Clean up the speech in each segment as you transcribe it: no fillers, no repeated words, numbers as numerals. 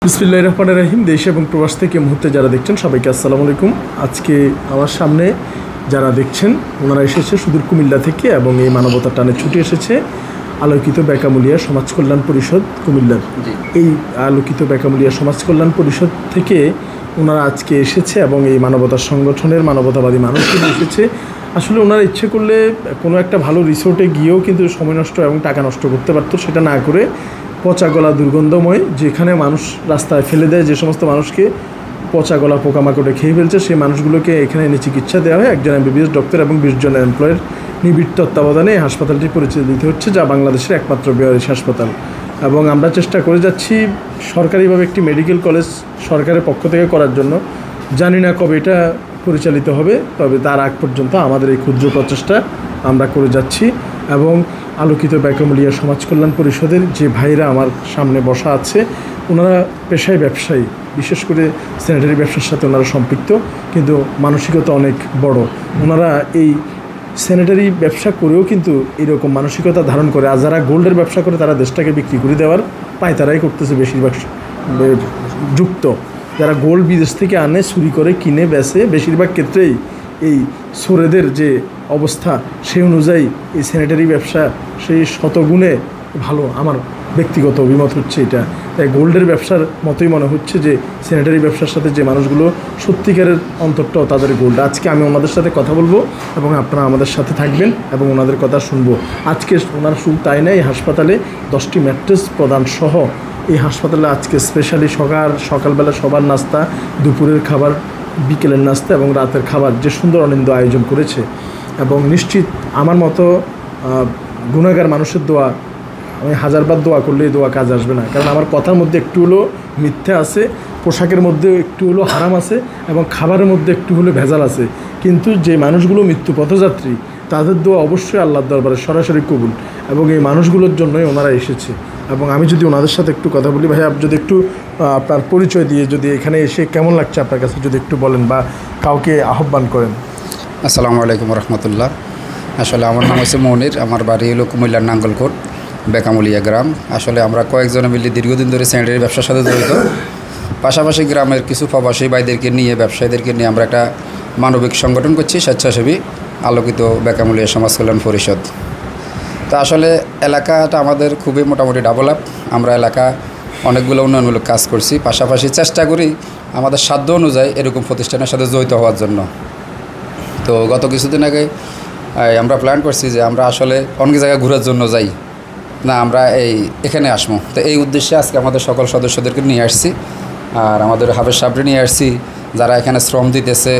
বিসমিল্লাহির রহমানির রহিম। দেশ এবং প্রবাস থেকে মুহূর্তে যারা দেখছেন সবাইকে আসসালামু আলাইকুম। আজকে আমার সামনে যারা দেখছেন ওনারা এসেছে সুদূর কুমিল্লা থেকে এবং এই মানবতার টানে ছুটে এসেছে আলোকিত বেকামুলিয়া সমাজ কল্যাণ পরিষদ কুমিল্লার। এই আলোকিত বেকামুলিয়া সমাজ কল্যাণ পরিষদ থেকে ওনারা আজকে এসেছে এবং এই মানবতার সংগঠনের মানবতাবাদী মানুষগুলো এসেছে। আসলে ওনারা ইচ্ছে করলে কোনো একটা ভালো রিসোর্টে গিয়েও কিন্তু সময় নষ্ট এবং টাকা নষ্ট করতে পারতো, সেটা না করে পচা গলা দুর্গন্ধময় যেখানে মানুষ রাস্তায় ফেলে দেয়, যে সমস্ত মানুষকে পচা গলা পোকামাকড়ে খেয়ে ফেলছে, সেই মানুষগুলোকে এখানে এনে চিকিৎসা দেওয়া হয়। একজন এমবিবিএস ডক্টর এবং 20 জন এমপ্লয়ের নিবিড় তত্ত্বাবধানে এই হাসপাতালটি পরিচালিত হচ্ছে, যা বাংলাদেশের একমাত্র বেসরকারি হাসপাতাল। এবং আমরা চেষ্টা করে যাচ্ছি সরকারিভাবে একটি মেডিকেল কলেজ সরকারের পক্ষ থেকে করার জন্য। জানি না কবে এটা পরিচালিত হবে, তবে তার আগ পর্যন্ত আমাদের এই ক্ষুদ্র প্রচেষ্টা আমরা করে যাচ্ছি। এবং আলোকিত বেকামুলিয়া সমাজ কল্যাণ পরিষদের যে ভাইরা আমার সামনে বসা আছে, ওনারা পেশায় ব্যবসায়ী, বিশেষ করে স্যানিটারি ব্যবসার সাথে ওনারা সম্পৃক্ত, কিন্তু মানসিকতা অনেক বড়। ওনারা এই স্যানিটারি ব্যবসা করেও কিন্তু এরকম মানসিকতা ধারণ করে। আর যারা গোল্ডের ব্যবসা করে তারা দেশটাকে বিক্রি করে দেওয়ার পায়তারাই করতেছে বেশিরভাগ যুক্ত। যারা গোল্ড বিদেশ থেকে আনে, চুরি করে, কিনে, বেচে, বেশিরভাগ ক্ষেত্রেই এই চোরেদের যে অবস্থা সেই অনুযায়ী এই স্যানিটারি ব্যবসা সেই শতগুণে ভালো। আমার ব্যক্তিগত অভিমত হচ্ছে এটা। তাই গোল্ডের ব্যবসার মতোই মনে হচ্ছে যে স্যানিটারি ব্যবসার সাথে যে মানুষগুলো সত্যিকারের অন্তরটাও তাদের গোল্ড। আজকে আমি ওনাদের সাথে কথা বলবো এবং আপনারা আমাদের সাথে থাকবেন এবং ওনাদের কথা শুনবো। আজকে ওনারা শুধু তাই না, এই হাসপাতালে 10টি ম্যাট্রেস প্রদান সহ এই হাসপাতালে আজকে স্পেশালি সকালবেলা সবার নাস্তা, দুপুরের খাবার, বিকেলের নাস্তা এবং রাতের খাবার যে সুন্দর অনিন্দ আয়োজন করেছে। এবং নিশ্চিত আমার মতো গুনাহগার মানুষের দোয়া আমি হাজারবার দোয়া করলে এই দোয়া কাজ আসবে না, কারণ আমার কথার মধ্যে একটু হলো মিথ্যা আছে, পোশাকের মধ্যেও একটু হলো হারাম আছে এবং খাবারের মধ্যে একটু হলো ভেজাল আছে। কিন্তু যে মানুষগুলো মৃত্যু পথযাত্রী তাদের দোয়া অবশ্যই আল্লাহর দরবারে সরাসরি কবুল, এবং এই মানুষগুলোর জন্যই ওনারা এসেছে। এবং আমি যদি ওনাদের সাথে একটু কথা বলি, ভাই আপনি যদি একটু আপনার পরিচয় দিয়ে যদি এখানে এসে কেমন লাগছে আপনার কাছে যদি একটু বলেন বা কাউকে আহ্বান করেন। আসসালামু আলাইকুম রহমতুল্লাহ। আসলে আমার নাম হচ্ছে মনির, আমার বাড়ি হলো কুমিল্লার নাঙ্গলকোট, বেকামুলিয়া গ্রাম। আসলে আমরা কয়েকজনে মিলে দীর্ঘদিন ধরে স্যানিটারি ব্যবসার সাথে জড়িত। পাশাপাশি গ্রামের কিছু প্রবাসী ভাইদেরকে নিয়ে, ব্যবসায়ীদেরকে নিয়ে আমরা একটা মানবিক সংগঠন করছি, স্বেচ্ছাসেবী আলোকিত বেকামুলিয়া সমাজ কল্যাণ পরিষদ। তো আসলে এলাকাটা আমাদের খুবই মোটামুটি ডেভেলপ। আমরা এলাকা অনেকগুলো উন্নয়নমূলক কাজ করছি, পাশাপাশি চেষ্টা করি আমাদের সাধ্য অনুযায়ী এরকম প্রতিষ্ঠানের সাথে জড়িত হওয়ার জন্য। তো গত কিছুদিন আগে আমরা প্ল্যান করছি যে আমরা আসলে অনেক জায়গায় ঘোরার জন্য যাই না, আমরা এখানে আসবো। তো এই উদ্দেশ্যে আজকে আমাদের সকল সদস্যদেরকে নিয়ে আসছি, আর আমাদের হাফেজ সাহেবরে নিয়ে আসছি, যারা এখানে শ্রম দিতেছে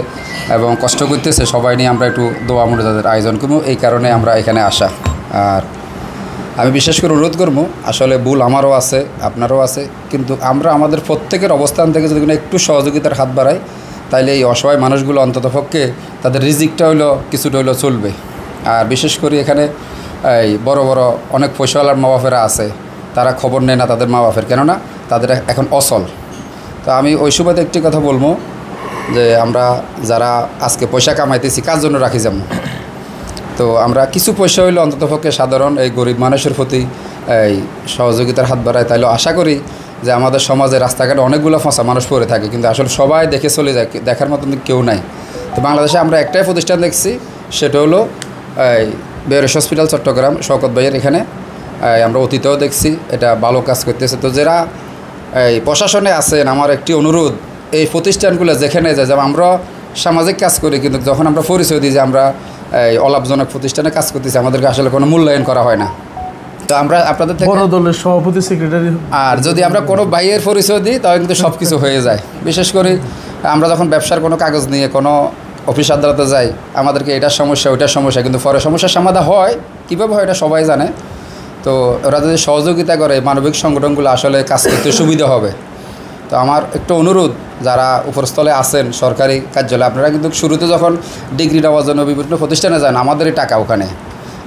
এবং কষ্ট করতেছে, সবাই নিয়ে আমরা একটু দোয়া মোনাজাতের আয়োজন করবো। এই কারণে আমরা এখানে আসা। আর আমি বিশেষ করে অনুরোধ করবো, আসলে ভুল আমারও আছে, আপনারও আছে, কিন্তু আমরা আমাদের প্রত্যেকের অবস্থান থেকে যদি একটু সহযোগিতার হাত বাড়াই, তাইলে এই অসহায় মানুষগুলো অন্ততপক্ষে তাদের রিজিকটা হইলো কিছুটা হইলো চলবে। আর বিশেষ করে এখানে এই বড় বড় অনেক পয়সাওয়ালার মা বাপেরা আছে, তারা খবর নেয় না তাদের মা বাপের, কেননা তাদের এখন অচল। তো আমি ওই সুবাদে একটি কথা বলবো যে আমরা যারা আজকে পয়সা কামাইতেছি কার জন্য রাখি যাব। তো আমরা কিছু পয়সা হইলে অন্ততপক্ষে সাধারণ এই গরিব মানুষের প্রতি এই সহযোগিতার হাত বাড়ায়, তাইলে আশা করি যে আমাদের সমাজে রাস্তাঘাটে অনেকগুলো ফাঁসা মানুষ পড়ে থাকে, কিন্তু আসলে সবাই দেখে চলে যায়, দেখার মতন কেউ নাই। তো বাংলাদেশে আমরা একটাই প্রতিষ্ঠান দেখছি, সেটা হলো এই বেয়ারেস হসপিটাল চট্টগ্রাম, শওকত ভাইয়ের এখানে। আমরা অতীতেও দেখছি এটা ভালো কাজ করতেছে। তো যারা এই প্রশাসনে আছেন, আমার একটি অনুরোধ, এই প্রতিষ্ঠানগুলো যেখানে যায়, যেমন আমরা সামাজিক কাজ করি, কিন্তু যখন আমরা পরিচয় দিই যে আমরা এই অলাভজনক প্রতিষ্ঠানে কাজ করতেছি, আমাদেরকে আসলে কোনো মূল্যায়ন করা হয় না। তো আমরা আপনাদের থেকে বড় দলের সভাপতি, সেক্রেটারি, আর যদি আমরা কোনো ভাইয়ের পরিচয় দিই তাহলে কিন্তু সব কিছু হয়ে যায়। বিশেষ করে আমরা যখন ব্যবসার কোনো কাগজ নিয়ে কোনো অফিস আদালতে যাই, আমাদেরকে এটার সমস্যা ওইটার সমস্যা, কিন্তু পরে সমস্যার সমাধান হয় কীভাবে হয় এটা সবাই জানে। তো ওরা যদি সহযোগিতা করে, মানবিক সংগঠনগুলো আসলে কাজ করতে সুবিধা হবে। তো আমার একটু অনুরোধ, যারা উপরস্থলে আছেন সরকারি কার্যালয়ে, আপনারা কিন্তু শুরুতে যখন ডিগ্রি নেওয়ার জন্য বিভিন্ন প্রতিষ্ঠানে যান, আমাদেরই টাকা ওখানে,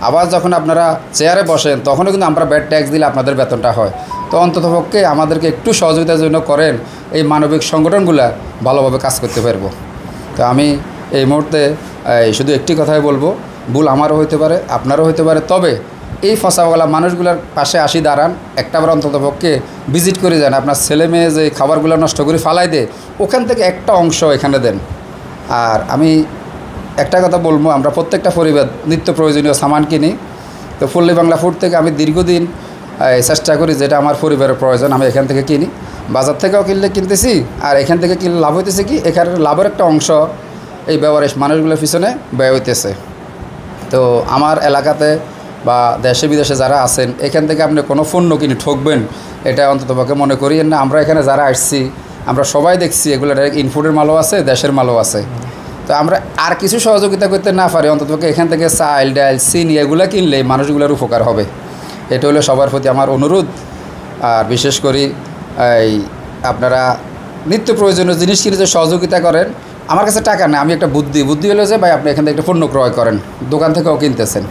আবার যখন আপনারা চেয়ারে বসেন তখনও কিন্তু আমরা ব্যাড ট্যাক্স দিলে আপনাদের বেতনটা হয়। তো অন্ততপক্ষে আমাদেরকে একটু সহযোগিতার জন্য করেন, এই মানবিক সংগঠনগুলো ভালোভাবে কাজ করতে পারবো। তো আমি এই মুহূর্তে শুধু একটি কথাই বলবো, ভুল আমারও হইতে পারে, আপনারও হইতে পারে, তবে এই ফসাওয়ালা মানুষগুলোর পাশে আসি দাঁড়ান, একটাবার অন্তত পক্ষে ভিজিট করে যান। আপনার ছেলে মেয়ে যে খাবারগুলো নষ্ট করে ফালাই দেয়, ওখান থেকে একটা অংশ এখানে দেন। আর আমি একটা কথা বলবো, আমরা প্রত্যেকটা পরিবার নিত্য প্রয়োজনীয় সামান কিনি। তো ফুল্লি বাংলা ফুড থেকে আমি দীর্ঘদিন চেষ্টা করি যেটা আমার পরিবারের প্রয়োজন আমি এখান থেকে কিনি। বাজার থেকেও কিনতেছি, আর এখান থেকে কিনলে লাভ হইতেছে কি, এখানে লাভের একটা অংশ এই ব্যবহারের মানুষগুলোর পিছনে ব্যয় হইতেছে। তো আমার এলাকাতে বা দেশে বিদেশে যারা আছেন, এখান থেকে আপনি কোনো পণ্য কিনে ঠকবেন এটা অন্ততপক্ষে মনে করিয়েন না। আমরা এখানে যারা আসছি আমরা সবাই দেখছি এগুলো ডাইরেক্ট ইনপুটের মালও আছে, দেশের মালও আছে। তো আমরা আর কিছু সহযোগিতা করতে না পারি, অন্ততপক্ষে এখান থেকে চাল ডাল চিনি এগুলো কিনলে মানুষগুলোর উপকার হবে। এটা হলো সবার প্রতি আমার অনুরোধ। আর বিশেষ করে এই আপনারা নিত্য প্রয়োজনীয় জিনিস কিনে যে সহযোগিতা করেন, আমার কাছে টাকা নেই, আমি একটা বুদ্ধি হলো যে ভাই আপনি এখান থেকে একটা পণ্য ক্রয় করেন, দোকান থেকেও কিনতেছেন।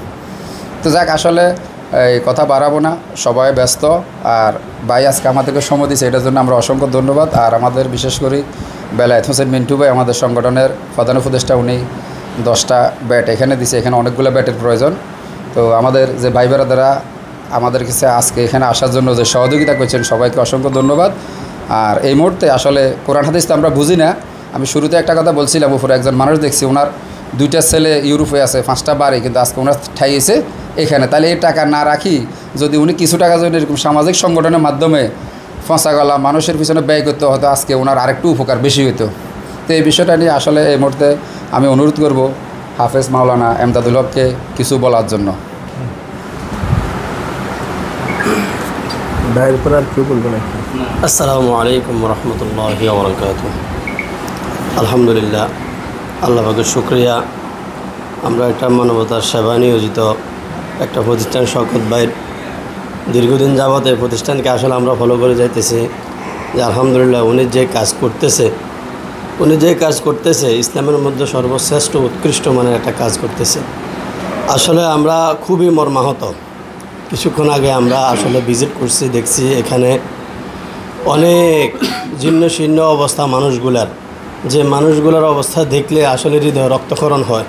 তো যাক, আসলে এই কথা বাড়াবো না, সবাই ব্যস্ত। আর ভাই আজকে আমাদেরকে সময় দিয়েছে, এটার জন্য আমরা অসংখ্য ধন্যবাদ। আর আমাদের বিশেষ করে বেলায়েত হোসেন মিন্টু ভাই, আমাদের সংগঠনের প্রধান উপদেষ্টা, উনি 10টা ব্যাট এখানে দিছে, এখানে অনেকগুলো ব্যাটের প্রয়োজন। তো আমাদের যে ভাই বেড়াদারা আমাদের কাছে আজকে এখানে আসার জন্য যে সহযোগিতা করছেন, সবাইকে অসংখ্য ধন্যবাদ। আর এই মুহূর্তে আসলে কোরআন হাদিস তো আমরা বুঝি না। আমি শুরুতে একটা কথা বলছিলাম, উপরে একজন মানুষ দেখছি, ওনার 2টা ছেলে ইউরোপে আছে, 5টা বাড়ি, কিন্তু আজকে ওনার ঠাইয়েছে এখানে। তাহলে এই টাকা না রাখি যদি উনি কিছু টাকা যদি এরকম সামাজিক সংগঠনের মাধ্যমে ফসাগলা মানুষের পিছনে ব্যয় করতে হতো, আজকে ওনার আরেকটু উপকার বেশি হতো। তো এই বিষয়টা নিয়ে আসলে এই মুহূর্তে আমি অনুরোধ করব হাফেজ মাওলানা এমদাদুল হককে কিছু বলার জন্য। ভাইয়ের পর আর কেউ বলবো নাকি? আসসালামু আলাইকুম রহমতুল্লাহি ওয়া বারাকাতুহু। আলহামদুলিল্লাহ, আল্লাহ পাকের শুকরিয়া। আমরা একটা মানবতার সেবা নিয়োজিত একটা প্রতিষ্ঠান শওকত ভাইয়ের দীর্ঘদিন যাবত এই প্রতিষ্ঠানকে আসলে আমরা ফলো করে যাইতেছি যে আলহামদুলিল্লাহ উনি যে কাজ করতেছে ইসলামের মধ্যে সর্বশ্রেষ্ঠ উৎকৃষ্ট মানের একটা কাজ করতেছে। আসলে আমরা খুবই মর্মাহত। কিছুক্ষণ আগে আমরা আসলে ভিজিট করছি, দেখছি এখানে অনেক জীর্ণ শীর্ণ অবস্থা মানুষগুলার অবস্থা দেখলে আসলে হৃদয় রক্তক্ষরণ হয়।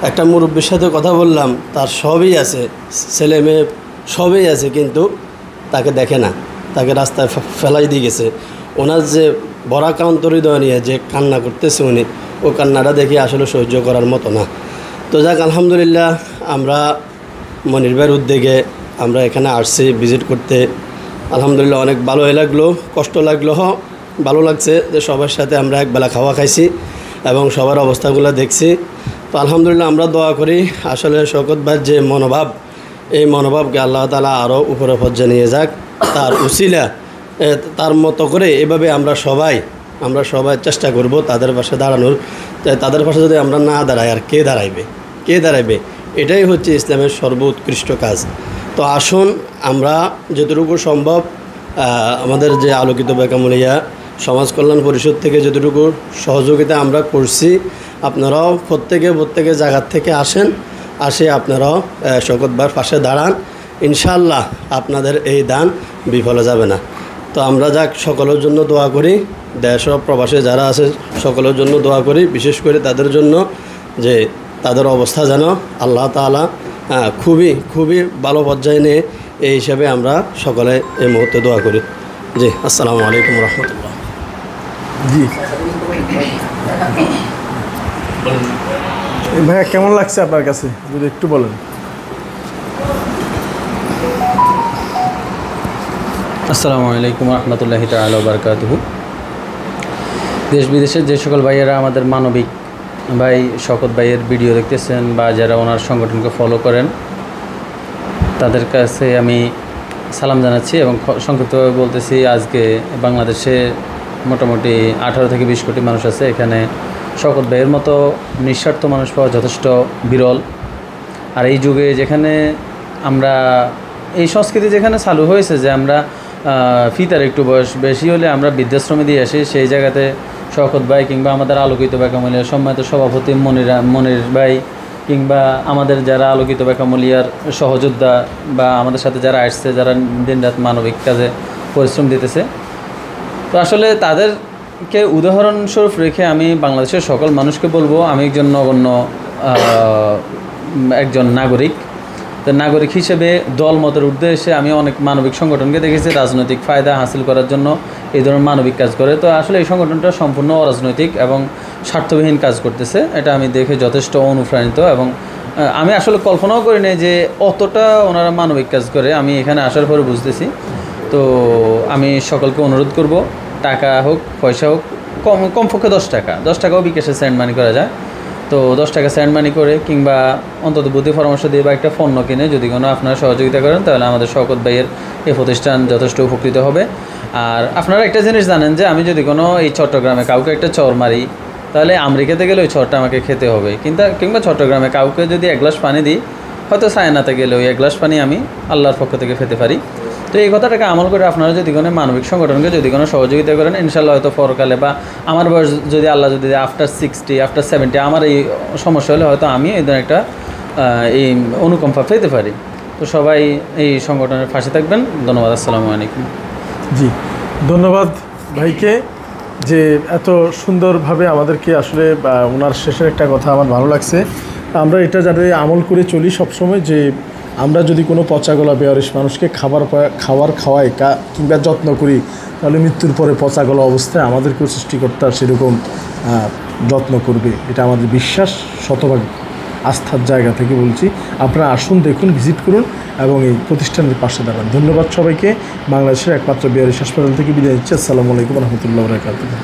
একটা মুরব্বীর সাথে কথা বললাম, তার সবই আছে, ছেলে মেয়ে সবই আছে, কিন্তু তাকে দেখে না, তাকে রাস্তায় ফেলাই দিয়ে গেছে। ওনার যে বরাকান্ত হৃদয় নিয়ে যে কান্না করতেছে উনি, ও কান্নাটা দেখে আসলে সহ্য করার মতো না। তো যাক, আলহামদুলিল্লাহ আমরা মনির ভাইয়ের উদ্যোগে আমরা এখানে আসছি ভিজিট করতে। আলহামদুলিল্লাহ অনেক ভালোই লাগলো, কষ্ট লাগলো, ভালো লাগছে যে সবার সাথে আমরা একবেলা খাওয়া খাইছি এবং সবার অবস্থাগুলো দেখছি। তো আলহামদুলিল্লাহ আমরা দোয়া করি আসলে শওকত ভাইয়ের যে মনোভাব, এই মনোভাবকে আল্লাহ তাআলা আরও উপরে পর্যায়ে নিয়ে যাক, তার উসিলা তার মতো করে এভাবে আমরা সবাই চেষ্টা করব তাদের পাশে দাঁড়ানোর। তাদের পাশে যদি আমরা না দাঁড়াই আর কে দাঁড়াইবে? এটাই হচ্ছে ইসলামের সর্বোৎকৃষ্ট কাজ। তো আসুন আমরা যতটুকু সম্ভব আমাদের যে আলোকিত বেকামুলিয়া সমাজ কল্যাণ পরিষদ থেকে যতটুকু সহযোগিতা আমরা করছি, আপনারাও প্রত্যেকে জায়গার থেকে আসে আপনারাও শওকত ভাইয়ের পাশে দাঁড়ান। ইনশাআল্লাহ আপনাদের এই দান বিফলে যাবে না। তো আমরা সকলের জন্য দোয়া করি, দেশ ও প্রবাসে যারা আছে সকলের জন্য দোয়া করি, বিশেষ করে তাদের জন্য যে তাদের অবস্থা যেন আল্লাহ তাআলা খুবই ভালো পর্যায়ে নিয়ে, এই হিসাবে আমরা সকলে এই মুহূর্তে দোয়া করি। জি, আসসালামু আলাইকুম রহমতুল্লাহ। জি ভাইয়া, কেমন লাগছে আপনার কাছে যদি একটু বলেন? আসসালামু আলাইকুম রহমতুল্লাহি তাআলা ওয়া বারাকাতুহু। দেশ বিদেশের যে সকল ভাইয়েরা আমাদের মানবিক ভাই শওকত ভাইয়ের ভিডিও দেখতেছেন বা যারা ওনার সংগঠনকে ফলো করেন, তাদের কাছে আমি সালাম জানাচ্ছি এবং সংক্ষিপ্তভাবে বলতেছি, আজকে বাংলাদেশে মোটামুটি 18 থেকে 20 কোটি মানুষ আছে। এখানে শওকত ভাইয়ের মতো নিঃস্বার্থ মানুষ পাওয়া যথেষ্ট বিরল। আর এই যুগে যেখানে আমরা এই সংস্কৃতি যেখানে চালু হয়েছে যে আমরা ফিতার একটু বয়স বেশি হলে আমরা বৃদ্ধাশ্রমে দিয়ে আসি, সেই জায়গাতে শওকত ভাই কিংবা আমাদের আলোকিত বেকামুলিয়ার সম্মানিত সভাপতি মনির ভাই কিংবা আমাদের যারা আলোকিত বেকামুলিয়ার সহযোদ্ধা বা আমাদের সাথে যারা আসছে, যারা দিনরাত মানবিক কাজে পরিশ্রম দিতেছে, তো আসলে তাদেরকে উদাহরণস্বরূপ রেখে আমি বাংলাদেশের সকল মানুষকে বলবো, আমি একজন নগণ্য একজন নাগরিক, তো নাগরিক হিসেবে দল মতের উদ্দেশ্যে আমি অনেক মানবিক সংগঠনকে দেখেছি রাজনৈতিক ফায়দা হাসিল করার জন্য এই ধরনের মানবিক কাজ করে। তো আসলে এই সংগঠনটা সম্পূর্ণ অরাজনৈতিক এবং স্বার্থবিহীন কাজ করতেছে, এটা আমি দেখে যথেষ্ট অনুপ্রাণিত। এবং আমি আসলে কল্পনাও করি নাই যে অতটা ওনারা মানবিক কাজ করে, আমি এখানে আসার পরে বুঝতেছি। তো আমি সকলকে অনুরোধ করব, টাকা হোক পয়সা হোক, কমপক্ষে 10 টাকাও বিকাশে সেন্ড মানি করা যায়। তো 10 টাকা সেন্ড মানি করে কিংবা অন্তত বুদ্ধি পরামর্শ দিয়ে বা একটা পণ্য কিনে যদি কোনো আপনারা সহযোগিতা করেন, তাহলে আমাদের শওকত ভাইয়ের এই প্রতিষ্ঠান যথেষ্ট উপকৃত হবে। আর আপনারা একটা জিনিস জানেন যে আমি যদি কোনো এই চট্টগ্রামে কাউকে একটা চর মারি, তাহলে আমেরিকাতে গেলে ওই চরটা আমাকে খেতে হবে, কিংবা চট্টগ্রামে কাউকে যদি 1 গ্লাস পানি দিই, হয়তো সায়নাতে গেলে ওই 1 গ্লাস পানি আমি আল্লাহর পক্ষ থেকে খেতে পারি। তো এই কথাটাকে আমল করে আপনারা যদি কোনো মানবিক সংগঠনকে যদি কোনো সহযোগিতা করেন, ইনশাল্লাহ হয়তো পরকালে বা আমার বয়স যদি আল্লাহ যদি আফটার 60 আফটার 70 আমার এই সমস্যা হলে হয়তো আমি এই ধরনের একটা এই অনুকম্পা পেতে পারি। তো সবাই এই সংগঠনের পাশে থাকবেন। ধন্যবাদ। আসসালামু আলাইকুম। জি, ধন্যবাদ ভাইকে যে এত সুন্দরভাবে আমাদেরকে আসলে ওনার শেষের একটা কথা আমার ভালো লাগছে। আমরা এটা যাতে আমল করে চলি সবসময়, যে আমরা যদি কোনো পচাগলা বেয়ারিশ মানুষকে খাবার খাওয়াই কিংবা যত্ন করি, তাহলে মৃত্যুর পরে পচাগলা অবস্থায় আমাদেরকেও সৃষ্টিকর্তা সেরকম যত্ন করবে, এটা আমাদের বিশ্বাস, শতভাগ আস্থার জায়গা থেকে বলছি। আপনারা আসুন, দেখুন, ভিজিট করুন এবং এই প্রতিষ্ঠানের পাশে দাঁড়ান। ধন্যবাদ সবাইকে। বাংলাদেশের একমাত্র বেয়ারিশ হাসপাতাল থেকে বিদায় নিচ্ছি। আসসালামু আলাইকুম রহমতুল্লাহ বরকাতুহু।